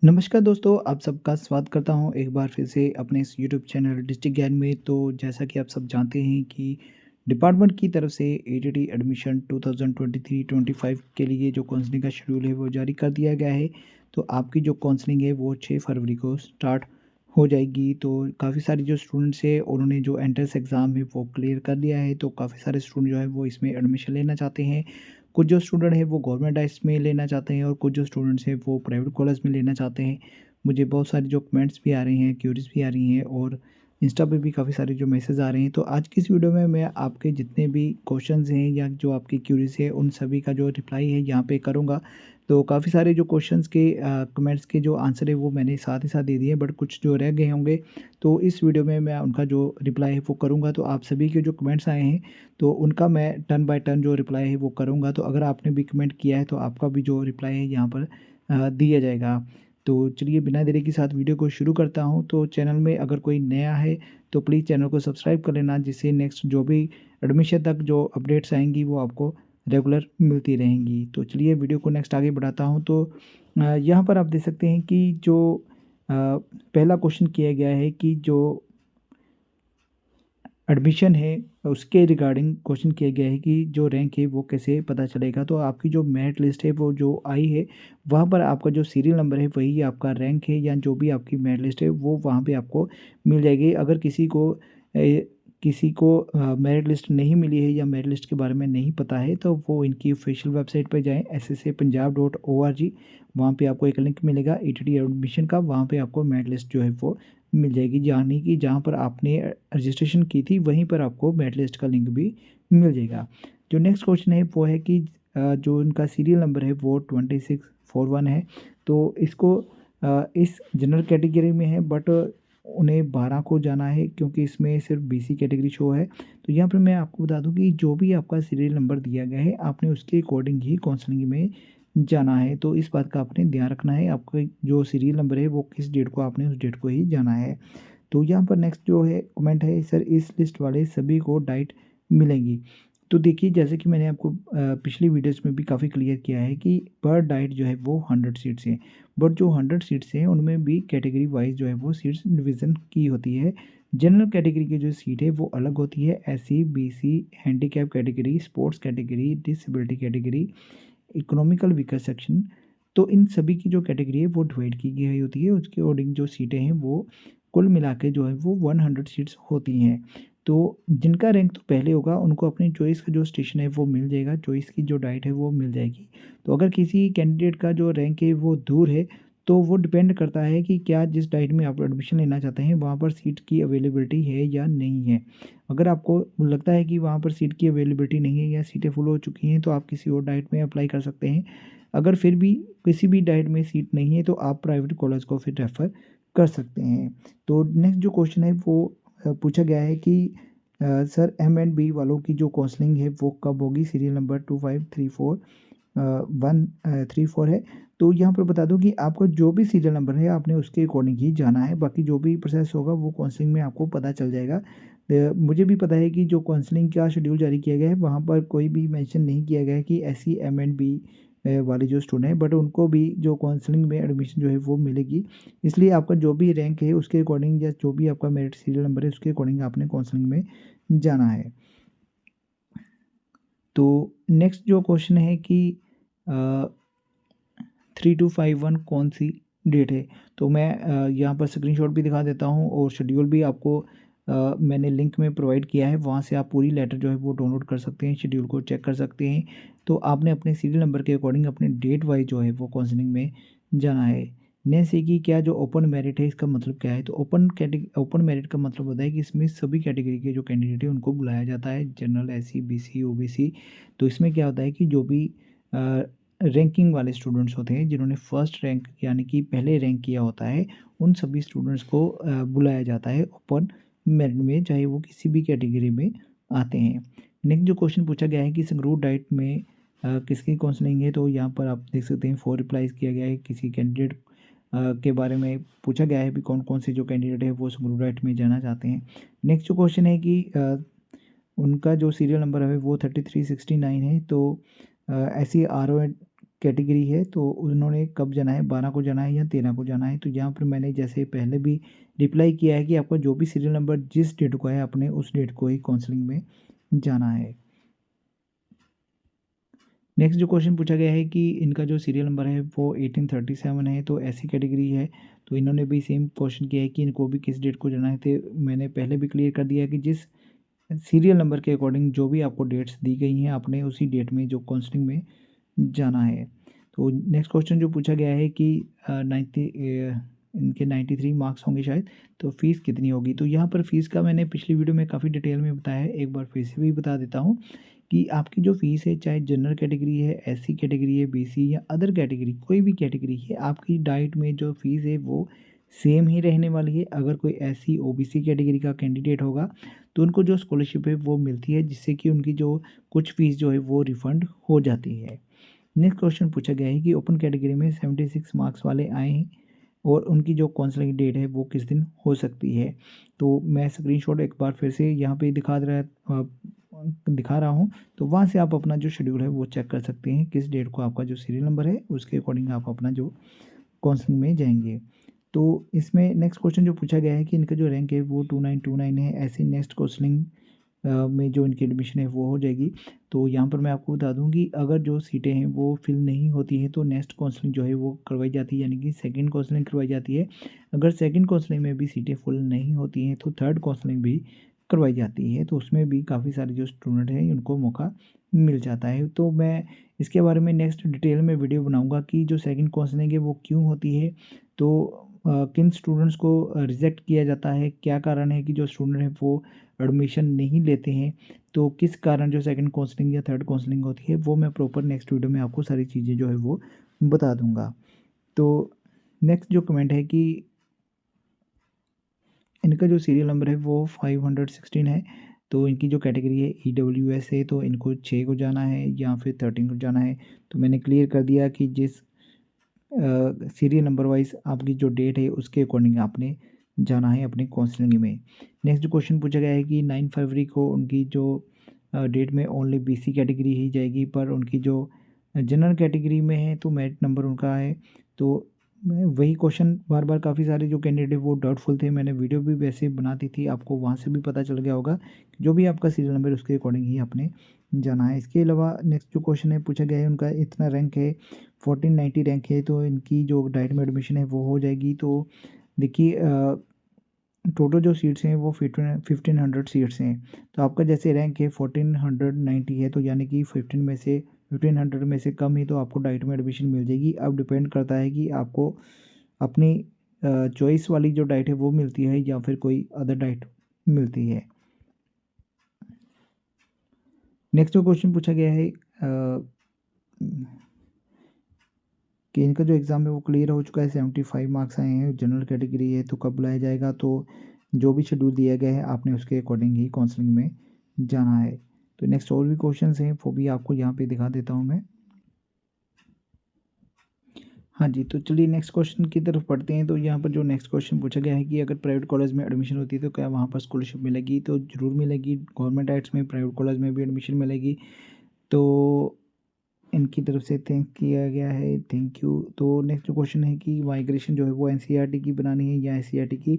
नमस्कार दोस्तों, आप सबका स्वागत करता हूँ एक बार फिर से अपने इस यूट्यूब चैनल डिस्ट्रिक्ट ज्ञान में। तो जैसा कि आप सब जानते हैं कि डिपार्टमेंट की तरफ से एटीटी एडमिशन 2023-25 के लिए जो काउंसलिंग का शेड्यूल है वो जारी कर दिया गया है। तो आपकी जो काउंसलिंग है वो 6 फरवरी को स्टार्ट हो जाएगी। तो काफ़ी सारे जो स्टूडेंट्स हैं उन्होंने जो एंट्रेंस एग्ज़ाम है वो क्लियर कर लिया है। तो काफ़ी सारे स्टूडेंट जो है वो इसमें एडमिशन लेना चाहते हैं। कुछ जो स्टूडेंट हैं वो गवर्नमेंट डाइस में लेना चाहते हैं और कुछ जो स्टूडेंट्स हैं वो प्राइवेट कॉलेज में लेना चाहते हैं। मुझे बहुत सारे जो कमेंट्स भी आ रहे हैं, क्यूरीज़ भी आ रही हैं और इंस्टा पे भी काफ़ी सारे जो मैसेज आ रहे हैं। तो आज की इस वीडियो में मैं आपके जितने भी क्वेश्चंस हैं या जो आपकी क्यूरीज़ है उन सभी का जो रिप्लाई है यहाँ पे करूँगा। तो काफ़ी सारे जो क्वेश्चंस के कमेंट्स के जो आंसर है वो मैंने साथ ही साथ दे दिए, बट कुछ जो रह गए होंगे तो इस वीडियो में मैं उनका जो रिप्लाई है वो करूँगा। तो आप सभी के जो कमेंट्स आए हैं तो उनका मैं टर्न बाय टर्न जो रिप्लाई है वो करूँगा। तो अगर आपने भी कमेंट किया है तो आपका भी जो रिप्लाई है यहाँ पर दिया जाएगा। तो चलिए बिना देरी के साथ वीडियो को शुरू करता हूँ। तो चैनल में अगर कोई नया है तो प्लीज़ चैनल को सब्सक्राइब कर लेना, जिससे नेक्स्ट जो भी एडमिशन तक जो अपडेट्स आएँगी वो आपको रेगुलर मिलती रहेंगी। तो चलिए वीडियो को नेक्स्ट आगे बढ़ाता हूँ। तो यहाँ पर आप देख सकते हैं कि जो पहला क्वेश्चन किया गया है कि जो एडमिशन है उसके रिगार्डिंग क्वेश्चन किया गया है कि जो रैंक है वो कैसे पता चलेगा। तो आपकी जो मेरिट लिस्ट है वो जो आई है वहाँ पर आपका जो सीरियल नंबर है वही आपका रैंक है, या जो भी आपकी मेरिट लिस्ट है वो वहाँ पे आपको मिल जाएगी। अगर किसी को मेरिट लिस्ट नहीं मिली है या मेरिट लिस्ट के बारे में नहीं पता है तो वो इनकी ऑफिशियल वेबसाइट पर जाएँ, ssa.punjab.org। वहाँ पे आपको एक लिंक मिलेगा ईटीटी एडमिशन का, वहाँ पे आपको मेरिट लिस्ट जो है वो मिल जाएगी। यानी कि जहाँ पर आपने रजिस्ट्रेशन की थी वहीं पर आपको मेरिट लिस्ट का लिंक भी मिल जाएगा। जो नेक्स्ट क्वेश्चन है वो है कि जो उनका सीरियल नंबर है वो 2641 है। तो इसको इस जनरल कैटेगरी में है, बट उन्हें 12 को जाना है क्योंकि इसमें सिर्फ बीसी कैटेगरी शो है। तो यहाँ पर मैं आपको बता दूँ कि जो भी आपका सीरियल नंबर दिया गया है आपने उसके अकॉर्डिंग ही काउंसलिंग में जाना है। तो इस बात का आपने ध्यान रखना है, आपका जो सीरियल नंबर है वो किस डेट को आपने उस डेट को ही जाना है। तो यहाँ पर नेक्स्ट जो है कमेंट है, सर इस लिस्ट वाले सभी को डाइट मिलेंगी। तो देखिए जैसे कि मैंने आपको पिछली वीडियोस में भी काफ़ी क्लियर किया है कि पर डाइट जो है वो 100 सीट्स हैं, बट जो 100 सीट्स हैं उनमें भी कैटेगरी वाइज जो है वो सीट्स डिवीज़न की होती है। जनरल कैटेगरी की जो सीट है वो अलग होती है, SC, BC, handicap category, sports category, disability category, economical weaker section. तो इन सभी की जो कैटेगरी है वो डिवाइड की गई होती है, उसके अकॉर्डिंग जो सीटें हैं वो कुल मिला के जो है वो 100 सीट्स होती हैं। तो जिनका रैंक तो पहले होगा उनको अपनी चॉइस का जो स्टेशन है वो मिल जाएगा, चॉइस की जो डाइट है वो मिल जाएगी। तो अगर किसी कैंडिडेट का जो रैंक है वो दूर है तो वो डिपेंड करता है कि क्या जिस डाइट में आप एडमिशन लेना चाहते हैं वहाँ पर सीट की अवेलेबिलिटी है या नहीं है। अगर आपको लगता है कि वहाँ पर सीट की अवेलेबिलिटी नहीं है या सीटें फुल हो चुकी हैं तो आप किसी और डाइट में अप्लाई कर सकते हैं। अगर फिर भी किसी भी डाइट में सीट नहीं है तो आप प्राइवेट कॉलेज को फिर रेफ़र कर सकते हैं। तो नेक्स्ट जो क्वेश्चन है वो पूछा गया है कि सर एम एंड बी वालों की जो काउंसलिंग है वो कब होगी? सीरियल नंबर 2534 है। तो यहाँ पर बता दूँ कि आपका जो भी सीरियल नंबर है आपने उसके अकॉर्डिंग ही जाना है, बाकी जो भी प्रोसेस होगा वो काउंसलिंग में आपको पता चल जाएगा। मुझे भी पता है कि जो काउंसलिंग का शेड्यूल जारी किया गया है वहाँ पर कोई भी मेंशन नहीं किया गया है कि एससी, एम एंड बी वाले जो स्टूडेंट हैं, बट उनको भी जो काउंसलिंग में एडमिशन जो है वो मिलेगी। इसलिए आपका जो भी रैंक है उसके अकॉर्डिंग या जो भी आपका मेरिट सीरियल नंबर है उसके अकॉर्डिंग आपने काउंसलिंग में जाना है। तो नेक्स्ट जो क्वेश्चन है कि 3251 कौन सी डेट है? तो मैं यहाँ पर स्क्रीनशॉट भी दिखा देता हूँ और शेड्यूल भी आपको मैंने लिंक में प्रोवाइड किया है, वहाँ से आप पूरी लेटर जो है वो डाउनलोड कर सकते हैं, शेड्यूल को चेक कर सकते हैं। तो आपने अपने सीरियल नंबर के अकॉर्डिंग अपने डेट वाइज जो है वो काउंसलिंग में जाना है। नेक्स्ट है कि क्या जो ओपन मेरिट है इसका मतलब क्या है? तो ओपन मेरिट का मतलब होता है कि इसमें सभी कैटेगरी के जो कैंडिडेट हैं उनको बुलाया जाता है, जनरल, एससी, बीसी, ओबीसी। तो इसमें क्या होता है कि जो भी रैंकिंग वाले स्टूडेंट्स होते हैं जिन्होंने फर्स्ट रैंक यानी कि पहले रैंक किया होता है, उन सभी स्टूडेंट्स को बुलाया जाता है ओपन मेरिट में, चाहे वो किसी भी कैटेगरी में आते हैं। नेक्स्ट जो क्वेश्चन पूछा गया है कि संगरूर डाइट में किसकी काउंसलिंग है? तो यहाँ पर आप देख सकते हैं 4 रिप्लाईज़ किया गया है। किसी कैंडिडेट के बारे में पूछा गया है भी कौन-कौन से जो कैंडिडेट है वो संगरूर डाइट में जाना चाहते हैं। नेक्स्ट जो क्वेश्चन है कि उनका जो सीरियल नंबर है वो 3369 है। तो ऐसी आरओ कैटेगरी है तो उन्होंने कब जाना है, 12 को जाना है या 13 को जाना है। तो यहाँ पर मैंने जैसे पहले भी रिप्लाई किया है कि आपका जो भी सीरियल नंबर जिस डेट को है आपने उस डेट को ही काउंसलिंग में जाना है। नेक्स्ट जो क्वेश्चन पूछा गया है कि इनका जो सीरियल नंबर है वो 1837 है, तो ऐसी कैटेगरी है। तो इन्होंने भी सेम क्वेश्चन किया है कि इनको भी किस डेट को जाना है। तो मैंने पहले भी क्लियर कर दिया है कि जिस सीरियल नंबर के अकॉर्डिंग जो भी आपको डेट्स दी गई हैं आपने उसी डेट में जो काउंसलिंग में जाना है। तो नेक्स्ट क्वेश्चन जो पूछा गया है कि 93 मार्क्स होंगे शायद, तो फ़ीस कितनी होगी। तो यहाँ पर फ़ीस का मैंने पिछली वीडियो में काफ़ी डिटेल में बताया है, एक बार फिर से भी बता देता हूँ कि आपकी जो फ़ीस है चाहे जनरल कैटेगरी है, एससी कैटेगरी है, बीसी या अदर कैटेगरी कोई भी कैटेगरी है, आपकी डाइट में जो फ़ीस है वो सेम ही रहने वाली है। अगर कोई एससी ओबीसी कैटेगरी का कैंडिडेट होगा तो उनको जो स्कॉलरशिप है वो मिलती है, जिससे कि उनकी जो कुछ फ़ीस जो है वो रिफ़ंड हो जाती है। नेक्स्ट क्वेश्चन पूछा गया है कि ओपन कैटेगरी में 76 मार्क्स वाले आए हैं और उनकी जो काउंसलिंग डेट है वो किस दिन हो सकती है। तो मैं स्क्रीनशॉट एक बार फिर से यहाँ पे दिखा रहा हूँ, तो वहाँ से आप अपना जो शेड्यूल है वो चेक कर सकते हैं किस डेट को आपका जो सीरियल नंबर है उसके अकॉर्डिंग आप अपना जो काउंसलिंग में जाएंगे। तो इसमें नेक्स्ट क्वेश्चन जो पूछा गया है कि इनका जो रैंक है वो 2929 है, ऐसे नेक्स्ट काउंसलिंग में जो इनकी एडमिशन है वो हो जाएगी। तो यहाँ पर मैं आपको बता दूँ कि अगर जो सीटें हैं वो फिल नहीं होती हैं तो नेक्स्ट काउंसलिंग जो है वो करवाई जाती है, यानी कि सेकंड काउंसलिंग करवाई जाती है। अगर सेकंड काउंसलिंग में भी सीटें फुल नहीं होती हैं तो थर्ड काउंसलिंग भी करवाई जाती है, तो उसमें भी काफ़ी सारे जो स्टूडेंट हैं उनको मौका मिल जाता है। तो मैं इसके बारे में नेक्स्ट डिटेल में वीडियो बनाऊँगा कि जो सेकंड काउंसलिंग है वो क्यों होती है, तो किन स्टूडेंट्स को रिजेक्ट किया जाता है, क्या कारण है कि जो स्टूडेंट हैं वो एडमिशन नहीं लेते हैं, तो किस कारण जो सेकंड काउंसलिंग या थर्ड काउंसलिंग होती है वो मैं प्रॉपर नेक्स्ट वीडियो में आपको सारी चीज़ें जो है वो बता दूंगा। तो नेक्स्ट जो कमेंट है कि इनका जो सीरियल नंबर है वो 516 है, तो इनकी जो कैटेगरी है EWS है, तो इनको 6 को जाना है या फिर 13 को जाना है। तो मैंने क्लियर कर दिया कि जिस सीरियल नंबर वाइज आपकी जो डेट है उसके अकॉर्डिंग आपने जाना है अपनी काउंसलिंग में। नेक्स्ट क्वेश्चन पूछा गया है कि 9 फरवरी को उनकी जो डेट में ओनली बीसी कैटेगरी ही जाएगी, पर उनकी जो जनरल कैटेगरी में है तो मेरिट नंबर उनका है। तो मैं वही क्वेश्चन बार बार काफ़ी सारे जो कैंडिडेट वो डाउटफुल थे, मैंने वीडियो भी वैसे बना दी थी, आपको वहाँ से भी पता चल गया होगा जो भी आपका सीरियल नंबर उसके अकॉर्डिंग ही आपने जाना है। इसके अलावा नेक्स्ट जो क्वेश्चन है पूछा गया है उनका इतना रैंक है 1490 रैंक है, तो इनकी जो डाइट में एडमिशन है वो हो जाएगी। तो देखिए टोटल जो सीट्स हैं वो 1500 सीट्स हैं, तो आपका जैसे रैंक है 1490 है, तो यानी कि 1500 में से कम ही तो आपको डाइट में एडमिशन मिल जाएगी। अब डिपेंड करता है कि आपको अपनी चॉइस वाली जो डाइट है वो मिलती है या फिर कोई अदर डाइट मिलती है। नेक्स्ट जो क्वेश्चन पूछा गया है कि इनका जो एग्ज़ाम है वो क्लियर हो चुका है, 75 मार्क्स आए हैं, जनरल कैटेगरी है, तो कब बुलाया जाएगा। तो जो भी शेड्यूल दिया गया है आपने उसके अकॉर्डिंग ही काउंसलिंग में जाना है। तो नेक्स्ट और भी क्वेश्चंस हैं वो भी आपको यहाँ पे दिखा देता हूँ मैं। हाँ जी, तो चलिए नेक्स्ट क्वेश्चन की तरफ पढ़ते हैं। तो यहाँ पर जो नेक्स्ट क्वेश्चन पूछा गया है कि अगर प्राइवेट कॉलेज में एडमिशन होती है तो क्या वहाँ पर स्कॉलरशिप मिलेगी। तो ज़रूर मिलेगी, गवर्नमेंट एड्स में प्राइवेट कॉलेज में भी एडमिशन मिलेगी। तो इनकी तरफ से थैंक किया गया है, थैंक यू। तो नेक्स्ट जो क्वेश्चन है कि माइग्रेशन जो है वो एनसीईआरटी की बनानी है या एससीईआरटी की।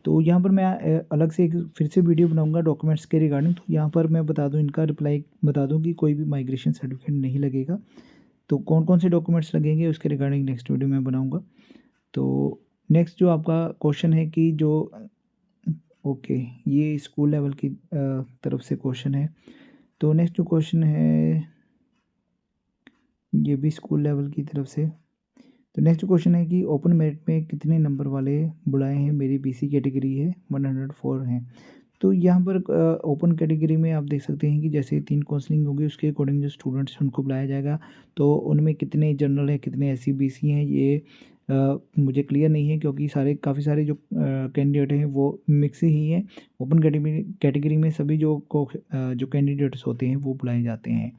तो यहाँ पर मैं अलग से एक फिर से वीडियो बनाऊंगा डॉक्यूमेंट्स के रिगार्डिंग। तो यहाँ पर मैं बता दूँ, इनका रिप्लाई बता दूँ कि कोई भी माइग्रेशन सर्टिफिकेट नहीं लगेगा। तो कौन कौन से डॉक्यूमेंट्स लगेंगे उसके रिगार्डिंग नेक्स्ट वीडियो में बनाऊँगा। तो नेक्स्ट जो आपका क्वेश्चन है कि जो ओके, ये स्कूल लेवल की तरफ से क्वेश्चन है। तो नेक्स्ट जो क्वेश्चन है ये भी स्कूल लेवल की तरफ से। तो नेक्स्ट क्वेश्चन है कि ओपन मेरिट में कितने नंबर वाले बुलाए हैं, मेरी बीसी कैटेगरी है 104 हैं। तो यहाँ पर ओपन कैटेगरी में आप देख सकते हैं कि जैसे 3 काउंसलिंग होगी उसके अकॉर्डिंग जो स्टूडेंट्स हैं उनको बुलाया जाएगा। तो उनमें कितने जनरल हैं कितने एससी बीसी हैं ये मुझे क्लियर नहीं है, क्योंकि काफ़ी सारे जो कैंडिडेट हैं वो मिक्स ही हैं। ओपन कैटेगरी में सभी जो कैंडिडेट्स होते हैं वो बुलाए जाते हैं।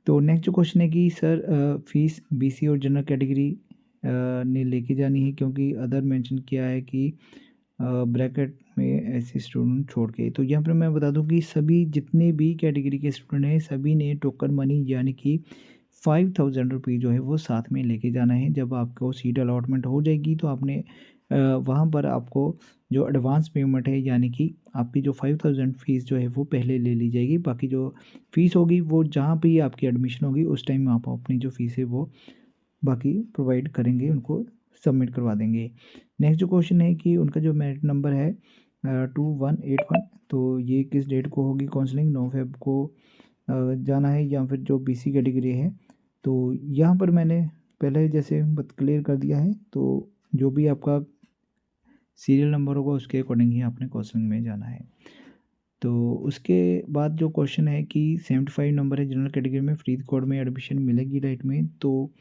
तो नेक्स्ट जो क्वेश्चन है कि सर फीस बीसी और जनरल कैटेगरी ने लेके जानी है, क्योंकि अदर मेंशन किया है कि ब्रैकेट में ऐसे स्टूडेंट छोड़ के। तो यहाँ पर मैं बता दूं कि सभी जितने भी कैटेगरी के स्टूडेंट हैं सभी ने टोकन मनी यानी कि ₹5000 जो है वो साथ में लेके जाना है। जब आपको सीट अलॉटमेंट हो जाएगी तो आपने वहाँ पर आपको जो एडवांस पेमेंट है यानी कि आपकी जो 5000 फ़ीस जो है वो पहले ले ली जाएगी। बाकी जो फ़ीस होगी वो जहाँ पे ही आपकी एडमिशन होगी उस टाइम आप अपनी जो फ़ीस है वो बाकी प्रोवाइड करेंगे, उनको सबमिट करवा देंगे। नेक्स्ट जो क्वेश्चन है कि उनका जो मेरिट नंबर है 2181, तो ये किस डेट को होगी काउंसलिंग? 9 फ़ेब को जाना है या फिर जो बीसी कैटेगरी है। तो यहाँ पर मैंने पहले जैसे बत क्लियर कर दिया है, तो जो भी आपका सीरियल नंबर होगा उसके अकॉर्डिंग ही आपने काउंसलिंग में जाना है। तो उसके बाद जो क्वेश्चन है कि 75 नंबर है जनरल कैटेगरी में, फरीदकोट में एडमिशन मिलेगी डाइट में। तो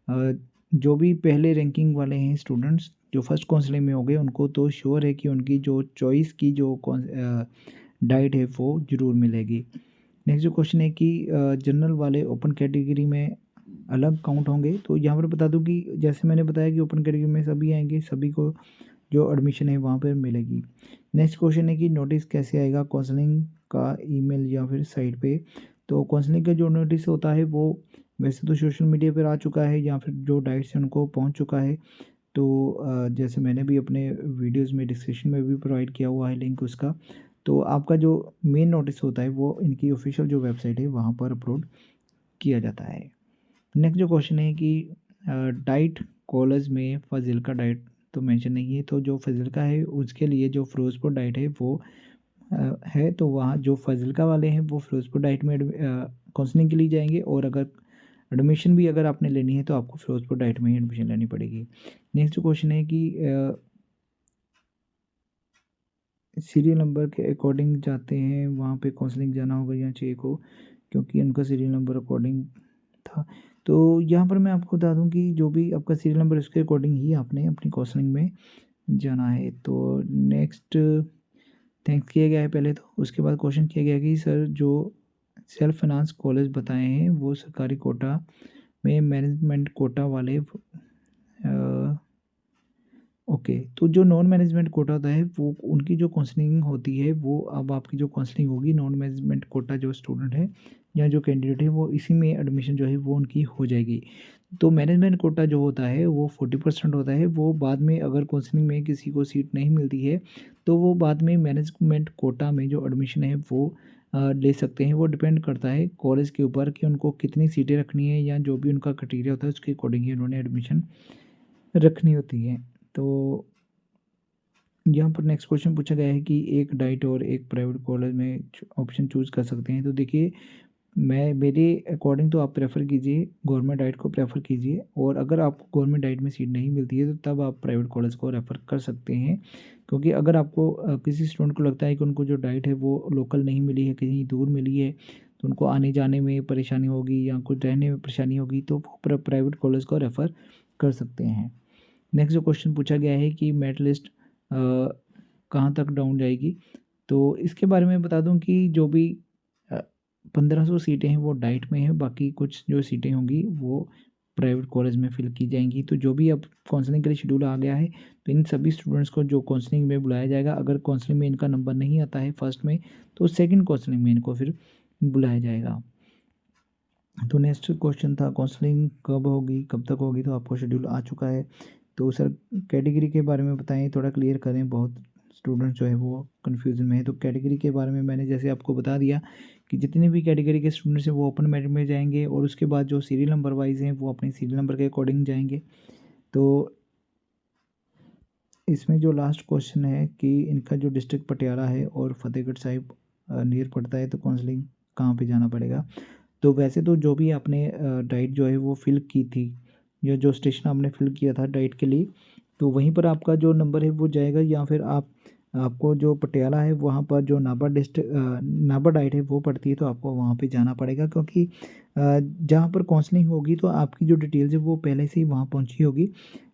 अ, जो भी पहले रैंकिंग वाले हैं स्टूडेंट्स जो फर्स्ट काउंसलिंग में हो गए उनको तो श्योर है कि उनकी जो चॉइस की जो डाइट है वो ज़रूर मिलेगी। नेक्स्ट जो क्वेश्चन है कि जनरल वाले ओपन कैटेगरी में अलग काउंट होंगे। तो यहाँ पर बता दूँ कि जैसे मैंने बताया कि ओपन कैटेगरी में सभी आएंगे, सभी को जो एडमिशन है वहाँ पर मिलेगी। नेक्स्ट क्वेश्चन है कि नोटिस कैसे आएगा काउंसलिंग का, ईमेल या फिर साइट पे? तो काउंसलिंग का जो नोटिस होता है वो वैसे तो सोशल मीडिया पर आ चुका है या फिर जो डाइट से उनको पहुँच चुका है। तो जैसे मैंने भी अपने वीडियोज़ में डिस्क्रिप्शन में भी प्रोवाइड किया हुआ है लिंक उसका। तो आपका जो मेन नोटिस होता है वो इनकी ऑफिशियल जो वेबसाइट है वहाँ पर अपलोड किया जाता है। नेक्स्ट जो क्वेश्चन है कि डाइट कॉलेज में फाजिल्का डाइट तो मेंशन नहीं है, तो जो फाजिल्का है उसके लिए जो फिरोजपुर डाइट है वो है। तो वहाँ जो फाजिल्का वाले हैं वो फिरोजपुर डाइट में काउंसलिंग के लिए जाएंगे, और अगर एडमिशन भी अगर आपने लेनी है तो आपको फिरोजपुर डाइट में ही एडमिशन लेनी पड़ेगी। नेक्स्ट क्वेश्चन है कि सीरियल नंबर के अकॉर्डिंग जाते हैं वहाँ पे काउंसलिंग जाना होगा या चाहिए को, क्योंकि उनका सीरियल नंबर अकॉर्डिंग था। तो यहाँ पर मैं आपको बता दूँ कि जो भी आपका सीरियल नंबर उसके अकॉर्डिंग ही आपने अपनी काउंसलिंग में जाना है। तो नेक्स्ट थैंक्स किया गया है पहले, तो उसके बाद क्वेश्चन किया गया कि सर जो सेल्फ फाइनेंस कॉलेज बताए हैं वो सरकारी कोटा में मैनेजमेंट कोटा वाले ओके। तो जो नॉन मैनेजमेंट कोटा होता है वो उनकी जो काउंसलिंग होती है वो अब आपकी जो काउंसलिंग होगी नॉन मैनेजमेंट कोटा जो स्टूडेंट है या जो कैंडिडेट है वो इसी में एडमिशन जो है वो उनकी हो जाएगी। तो मैनेजमेंट कोटा जो होता है वो 40% होता है। वो बाद में अगर काउंसलिंग में किसी को सीट नहीं मिलती है तो वो बाद में मैनेजमेंट कोटा में जो एडमिशन है वो ले सकते हैं। वो डिपेंड करता है कॉलेज के ऊपर कि उनको कितनी सीटें रखनी है या जो भी उनका क्राइटेरिया होता है उसके अकॉर्डिंग ही उन्होंने एडमिशन रखनी होती है। तो यहाँ पर नेक्स्ट क्वेश्चन पूछा गया है कि एक डाइट और एक प्राइवेट कॉलेज में ऑप्शन चूज़ कर सकते हैं। तो देखिए मैं मेरे अकॉर्डिंग तो आप प्रेफर कीजिए गवर्नमेंट डाइट को प्रेफर कीजिए, और अगर आपको गवर्नमेंट डाइट में सीट नहीं मिलती है तो तब आप प्राइवेट कॉलेज को रेफ़र कर सकते हैं। क्योंकि अगर आपको किसी स्टूडेंट को लगता है कि उनको जो डाइट है वो लोकल नहीं मिली है, कहीं दूर मिली है, तो उनको आने जाने में परेशानी होगी या कुछ रहने में परेशानी होगी, तो वो प्राइवेट कॉलेज को रेफ़र कर सकते हैं। नेक्स्ट जो क्वेश्चन पूछा गया है कि मेरिट लिस्ट कहाँ तक डाउन जाएगी? तो इसके बारे में बता दूं कि जो भी 1500 सीटें हैं वो डाइट में हैं, बाकी कुछ जो सीटें होंगी वो प्राइवेट कॉलेज में फिल की जाएंगी। तो जो भी अब काउंसलिंग के लिए शेड्यूल आ गया है तो इन सभी स्टूडेंट्स को जो काउंसलिंग में बुलाया जाएगा, अगर काउंसलिंग में इनका नंबर नहीं आता है फर्स्ट में तो सेकंड काउंसलिंग में इनको फिर बुलाया जाएगा। तो नेक्स्ट क्वेश्चन था काउंसलिंग कब होगी, कब तक होगी? तो आपको शेड्यूल आ चुका है। तो सर कैटेगरी के बारे में बताएं, थोड़ा क्लियर करें, बहुत स्टूडेंट जो है वो कन्फ्यूजन में है। तो कैटेगरी के बारे में मैंने जैसे आपको बता दिया कि जितने भी कैटेगरी के स्टूडेंट्स हैं वो ओपन मेरिट में जाएंगे, और उसके बाद जो सीरियल नंबर वाइज हैं वो अपने सीरियल नंबर के अकॉर्डिंग जाएंगे। तो इसमें जो लास्ट क्वेश्चन है कि इनका जो डिस्ट्रिक्ट पटियाला है और फतेहगढ़ साहिब नियर पड़ता है, तो काउंसलिंग कहाँ पे जाना पड़ेगा? तो वैसे तो जो भी आपने डाइट जो है वो फिल की थी या जो स्टेशन आपने फिल किया था डाइट के लिए, तो वहीं पर आपका जो नंबर है वो जाएगा, या फिर आपको जो पटियाला है वहाँ पर जो नाभा डाइट है वो पड़ती है तो आपको वहाँ पे जाना पड़ेगा। क्योंकि जहाँ पर काउंसलिंग होगी तो आपकी जो डिटेल्स है वो पहले से ही वहाँ पहुँची होगी।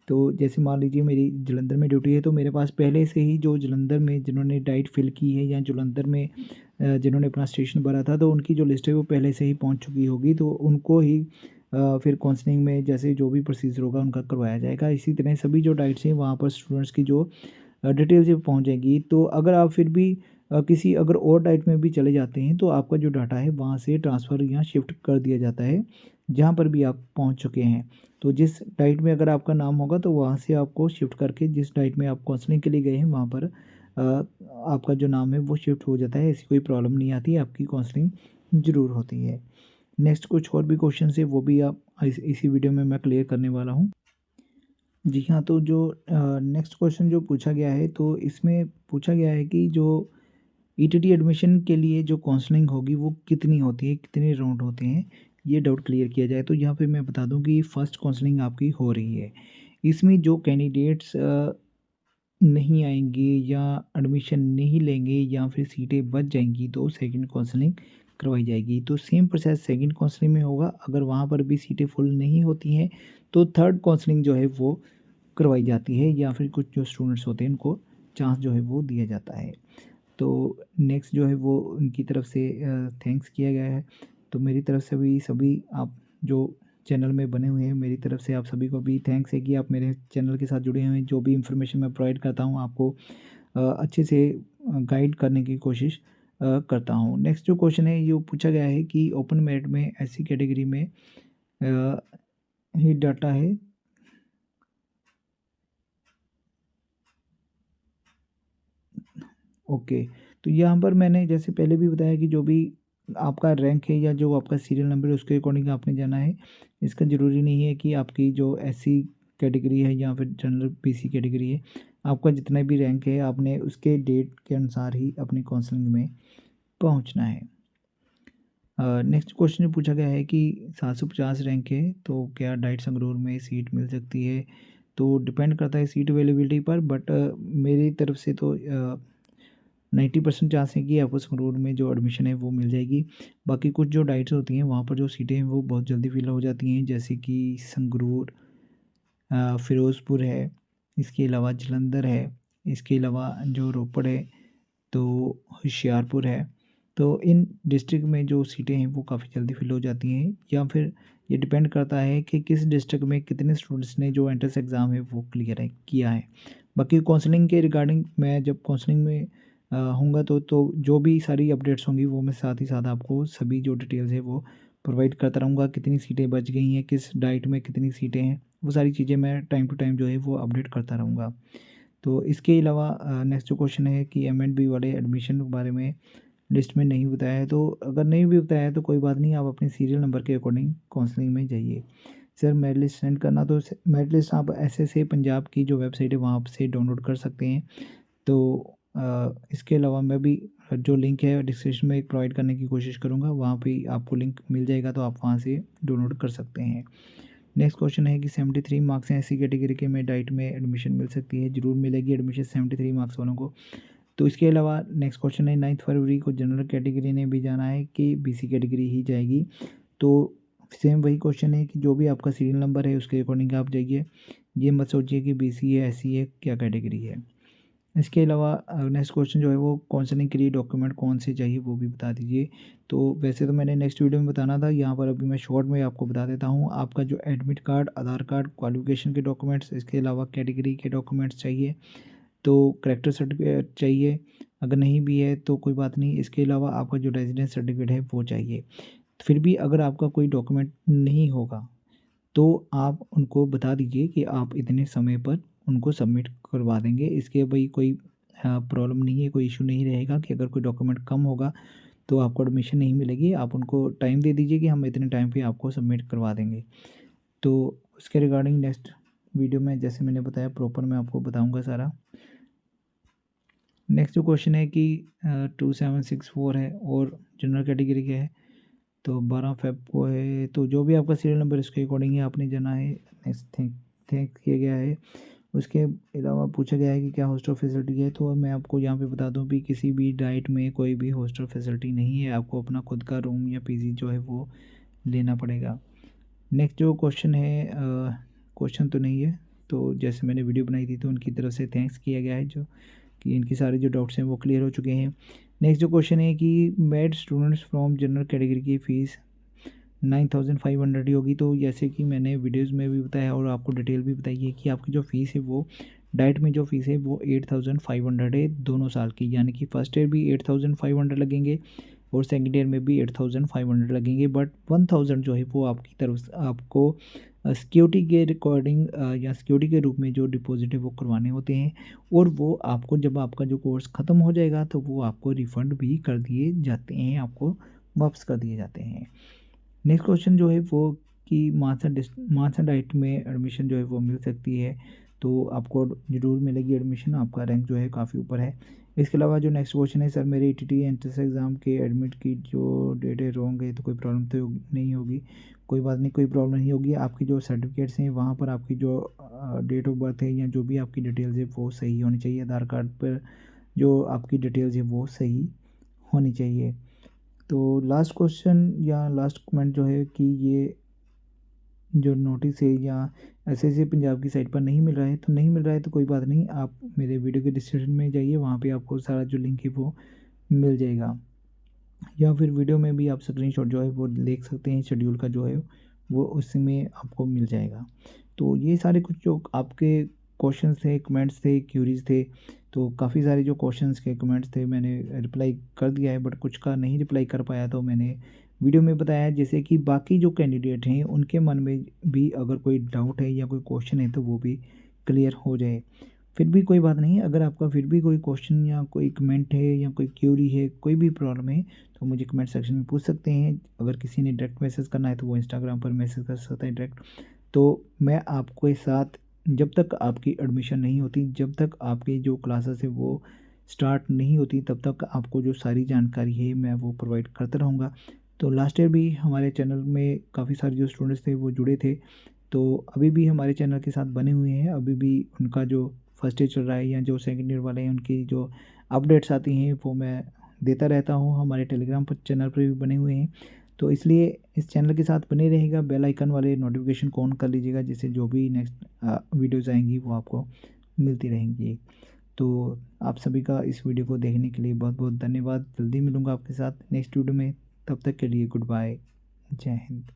तो जैसे मान लीजिए मेरी जलंधर में ड्यूटी है तो मेरे पास पहले से ही जो जलंधर में जिन्होंने डाइट फिल की है या जलंधर में जिन्होंने अपना स्टेशन भरा था तो उनकी जो लिस्ट है वो पहले से ही पहुंच चुकी होगी, तो उनको ही फिर काउंसलिंग में जैसे जो भी प्रोसीजर होगा उनका करवाया जाएगा। इसी तरह सभी जो डाइट्स हैं वहाँ पर स्टूडेंट्स की जो डिटेल्स है वो पहुँच जाएगी। तो अगर आप फिर भी किसी अगर और डाइट में भी चले जाते हैं तो आपका जो डाटा है वहाँ से ट्रांसफ़र या शिफ्ट कर दिया जाता है जहाँ पर भी आप पहुँच चुके हैं। तो जिस डाइट में अगर आपका नाम होगा तो वहाँ से आपको शिफ्ट करके जिस डाइट में आप काउंसलिंग के लिए गए हैं वहाँ पर आपका जो नाम है वो शिफ्ट हो जाता है। ऐसी कोई प्रॉब्लम नहीं आती, आपकी काउंसलिंग ज़रूर होती है। नेक्स्ट कुछ और भी क्वेश्चन है वो भी आप इसी वीडियो में मैं क्लियर करने वाला हूँ। जी हाँ, तो जो नेक्स्ट क्वेश्चन जो पूछा गया है तो इसमें पूछा गया है कि जो ईटीटी एडमिशन के लिए जो काउंसलिंग होगी वो कितनी होती है, कितने राउंड होते हैं, ये डाउट क्लियर किया जाए। तो यहाँ पे मैं बता दूँ कि फर्स्ट काउंसलिंग आपकी हो रही है। इसमें जो कैंडिडेट्स नहीं आएँगे या एडमिशन नहीं लेंगे या फिर सीटें बच जाएँगी तो सेकंड काउंसलिंग करवाई जाएगी। तो सेम प्रोसेस सेकंड काउंसलिंग में होगा। अगर वहाँ पर भी सीटें फुल नहीं होती हैं तो थर्ड काउंसलिंग जो है वो करवाई जाती है या फिर कुछ जो स्टूडेंट्स होते हैं उनको चांस जो है वो दिया जाता है। तो नेक्स्ट जो है वो उनकी तरफ से थैंक्स किया गया है। तो मेरी तरफ से भी सभी आप जो चैनल में बने हुए हैं, मेरी तरफ से आप सभी को भी थैंक्स है कि आप मेरे चैनल के साथ जुड़े हुए हैं। जो भी इन्फॉर्मेशन मैं प्रोवाइड करता हूँ आपको अच्छे से गाइड करने की कोशिश करता हूँ। नेक्स्ट जो क्वेश्चन है ये पूछा गया है कि ओपन मेरिट में ऐसी कैटेगरी में ही डाटा है ओके। तो यहाँ पर मैंने जैसे पहले भी बताया कि जो भी आपका रैंक है या जो आपका सीरियल नंबर है उसके अकॉर्डिंग आपने जाना है। इसका ज़रूरी नहीं है कि आपकी जो एससी कैटेगरी है या फिर जनरल पीसी कैटेगरी है, आपका जितना भी रैंक है आपने उसके डेट के अनुसार ही अपनी काउंसलिंग में पहुँचना है। नेक्स्ट क्वेश्चन पूछा गया है कि 750 रैंक है तो क्या डाइट संगरूर में सीट मिल सकती है? तो डिपेंड करता है सीट अवेलेबिलिटी पर, बट मेरी तरफ से तो 90% चांस है कि आपको संगरूर में जो एडमिशन है वो मिल जाएगी। बाकी कुछ जो डाइट्स होती हैं वहाँ पर जो सीटें हैं वो बहुत जल्दी फिल हो जाती हैं, जैसे कि संगरूर, फ़िरोज़पुर है, इसके अलावा जालंधर है, इसके अलावा जो रोपड़ है, तो होशियारपुर है। तो इन डिस्ट्रिक्ट में जो सीटें हैं वो काफ़ी जल्दी फिल हो जाती हैं, या फिर ये डिपेंड करता है कि किस डिस्ट्रिक्ट में कितने स्टूडेंट्स ने जो एंट्रेंस एग्ज़ाम है वो क्लियर है किया है। बाकी काउंसलिंग के रिगार्डिंग मैं जब काउंसलिंग में होऊँगा तो जो भी सारी अपडेट्स होंगी वो मैं साथ ही साथ आपको सभी जो डिटेल्स है वो प्रोवाइड करता रहूँगा। कितनी सीटें बच गई हैं, किस डाइट में कितनी सीटें हैं, वो सारी चीज़ें मैं टाइम टू टाइम जो है वो अपडेट करता रहूँगा। तो इसके अलावा नेक्स्ट जो क्वेश्चन है कि एम.एड.बी वाले एडमिशन के बारे में लिस्ट में नहीं बताया है, तो अगर नहीं भी बताया है तो कोई बात नहीं, आप अपने सीरियल नंबर के अकॉर्डिंग काउंसलिंग में जाइए। सर मेरिट लिस्ट सेंड करना, तो मेरिट लिस्ट आप एसएसए पंजाब की जो वेबसाइट है वहाँ से डाउनलोड कर सकते हैं। तो इसके अलावा मैं भी जो लिंक है डिस्क्रिप्शन में प्रोवाइड करने की कोशिश करूँगा, वहाँ पे आपको लिंक मिल जाएगा तो आप वहाँ से डाउनलोड कर सकते हैं। नेक्स्ट क्वेश्चन है कि 73 मार्क्स हैं ऐसी कैटेगरी के में डाइट में एडमिशन मिल सकती है? ज़रूर मिलेगी एडमिशन 73 मार्क्स वालों को। तो इसके अलावा नेक्स्ट क्वेश्चन है 9 फरवरी को जनरल कैटेगरी ने भी जाना है कि बीसी कैटेगरी ही जाएगी? तो सेम वही क्वेश्चन है कि जो भी आपका सीरियल नंबर है उसके अकॉर्डिंग आप जाइए। ये मत सोचिए कि बीसी है, एससी है, क्या कैटेगरी है। इसके अलावा नेक्स्ट क्वेश्चन जो है वो काउंसलिंग के लिए डॉक्यूमेंट कौन से चाहिए वो भी बता दीजिए। तो वैसे तो मैंने नेक्स्ट वीडियो में बताना था, यहाँ पर अभी मैं शॉर्ट में आपको बता देता हूँ। आपका जो एडमिट कार्ड, आधार कार्ड, क्वालिफिकेशन के डॉक्यूमेंट्स, इसके अलावा कैटेगरी के डॉक्यूमेंट्स चाहिए। तो करैक्टर सर्टिफिकेट चाहिए, अगर नहीं भी है तो कोई बात नहीं। इसके अलावा आपका जो रेजिडेंस सर्टिफिकेट है वो चाहिए। फिर भी अगर आपका कोई डॉक्यूमेंट नहीं होगा तो आप उनको बता दीजिए कि आप इतने समय पर उनको सबमिट करवा देंगे। इसके भाई कोई प्रॉब्लम नहीं है, कोई इशू नहीं रहेगा कि अगर कोई डॉक्यूमेंट कम होगा तो आपको एडमिशन नहीं मिलेगी। आप उनको टाइम दे दीजिए कि हम इतने टाइम पे आपको सबमिट करवा देंगे। तो उसके रिगार्डिंग नेक्स्ट वीडियो में जैसे मैंने बताया प्रॉपर मैं आपको बताऊंगा सारा। नेक्स्ट जो क्वेश्चन है कि 2764 है और जनरल कैटेगरी का है, तो 12 फ़ेब को है। तो जो भी आपका सीरियल नंबर इसके अकॉर्डिंग ही आपने जाना है। नेक्स्ट थैंक किया गया है। उसके अलावा पूछा गया है कि क्या हॉस्टल फैसिलिटी है, तो मैं आपको यहाँ पे बता दूँ भी किसी भी डाइट में कोई भी हॉस्टल फैसिलिटी नहीं है। आपको अपना खुद का रूम या पीजी जो है वो लेना पड़ेगा। नेक्स्ट जो क्वेश्चन है क्वेश्चन तो नहीं है, तो जैसे मैंने वीडियो बनाई थी तो उनकी तरफ से थैंक्स किया गया है जो कि इनकी सारे जो डाउट्स हैं वो क्लियर हो चुके हैं। नेक्स्ट जो क्वेश्चन है कि made students from general category की फ़ीस 9500 ही होगी। तो जैसे कि मैंने वीडियोस में भी बताया और आपको डिटेल भी बताई है कि आपकी जो फ़ीस है वो डाइट में जो फ़ीस है वो 8500 है दोनों साल की, यानी कि फ़र्स्ट ईयर भी 8500 लगेंगे, और सेकेंड ईयर में भी 8500 लगेंगे, बट 1000 जो है वो आपकी तरफ से आपको सिक्योरिटी के रिकॉर्डिंग या सिक्योरिटी के रूप में जो डिपॉजिट है वो करवाने होते हैं, और वो आपको जब आपका जो कोर्स ख़त्म हो जाएगा तो वो आपको रिफ़ंड भी कर दिए जाते हैं, आपको वापस कर दिए जाते हैं। नेक्स्ट क्वेश्चन जो है वो कि मार्क्स एंड डाइट में एडमिशन जो है वो मिल सकती है, तो आपको ज़रूर मिलेगी एडमिशन, आपका रैंक जो है काफ़ी ऊपर है। इसके अलावा जो नेक्स्ट क्वेश्चन है, सर मेरे ईटीटी एंट्रेंस एग्ज़ाम के एडमिट की जो डेट है रॉन्ग है, तो कोई प्रॉब्लम तो नहीं होगी? कोई बात नहीं, कोई प्रॉब्लम नहीं होगी। आपकी जो सर्टिफिकेट्स हैं वहाँ पर आपकी जो डेट ऑफ बर्थ है या जो भी आपकी डिटेल्स है वो सही होनी चाहिए। आधार कार्ड पर जो आपकी डिटेल्स है वो सही होनी चाहिए। तो लास्ट क्वेश्चन या लास्ट कमेंट जो है कि ये जो नोटिस है या एसएससी पंजाब की साइट पर नहीं मिल रहा है, तो नहीं मिल रहा है तो कोई बात नहीं, आप मेरे वीडियो के डिस्क्रिप्शन में जाइए, वहाँ पे आपको सारा जो लिंक है वो मिल जाएगा, या फिर वीडियो में भी आप स्क्रीनशॉट जो है वो देख सकते हैं, शेड्यूल का जो है वो उसमें आपको मिल जाएगा। तो ये सारे कुछ जो आपके क्वेश्चंस थे, कमेंट्स थे, क्यूरीज थे, तो काफ़ी सारे जो क्वेश्चंस के कमेंट्स थे मैंने रिप्लाई कर दिया है, बट कुछ का नहीं रिप्लाई कर पाया, तो मैंने वीडियो में बताया है, जैसे कि बाकी जो कैंडिडेट हैं उनके मन में भी अगर कोई डाउट है या कोई क्वेश्चन है तो वो भी क्लियर हो जाए। फिर भी कोई बात नहीं, अगर आपका फिर भी कोई क्वेश्चन या कोई कमेंट है या कोई क्यूरी है, कोई भी प्रॉब्लम है, तो मुझे कमेंट सेक्शन में पूछ सकते हैं। अगर किसी ने डायरेक्ट मैसेज करना है तो वो इंस्टाग्राम पर मैसेज कर सकता है डायरेक्ट। तो मैं आपके साथ जब तक आपकी एडमिशन नहीं होती, जब तक आपकी जो क्लासेस है वो स्टार्ट नहीं होती, तब तक आपको जो सारी जानकारी है मैं वो प्रोवाइड करता रहूँगा। तो लास्ट ईयर भी हमारे चैनल में काफ़ी सारे जो स्टूडेंट्स थे वो जुड़े थे, तो अभी भी हमारे चैनल के साथ बने हुए हैं। अभी भी उनका जो फर्स्ट ईयर चल रहा है या जो सेकंड ईयर वाले हैं उनकी जो अपडेट्स आती हैं वो मैं देता रहता हूँ। हमारे टेलीग्राम पर चैनल पर भी बने हुए हैं, तो इसलिए इस चैनल के साथ बने रहेगा। बेल आइकन वाले नोटिफिकेशन को ऑन कर लीजिएगा, जिससे जो भी नेक्स्ट वीडियोज़ आएंगी वो आपको मिलती रहेंगी। तो आप सभी का इस वीडियो को देखने के लिए बहुत बहुत धन्यवाद। जल्दी मिलूँगा आपके साथ नेक्स्ट वीडियो में, तब तक के लिए गुड बाय, जय हिंद।